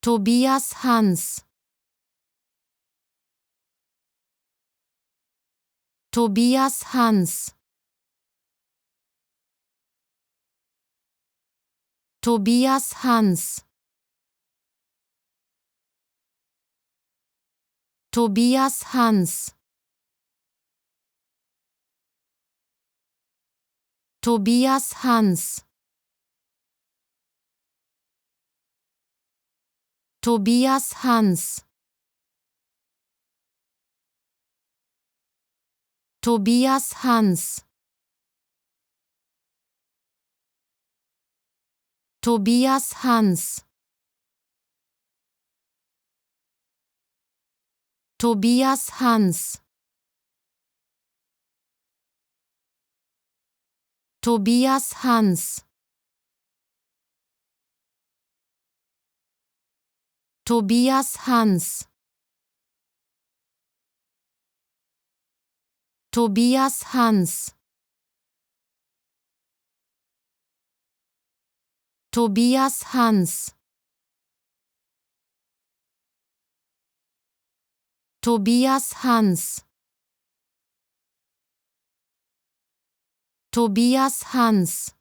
Tobias Hans. Tobias Hans. Tobias Hans. Tobias Hans. Tobias Hans. Tobias Hans. Tobias Hans. Tobias Hans. Tobias Hans. Tobias Hans. Tobias Hans. Tobias Hans. Tobias Hans. Tobias Hans. Tobias Hans.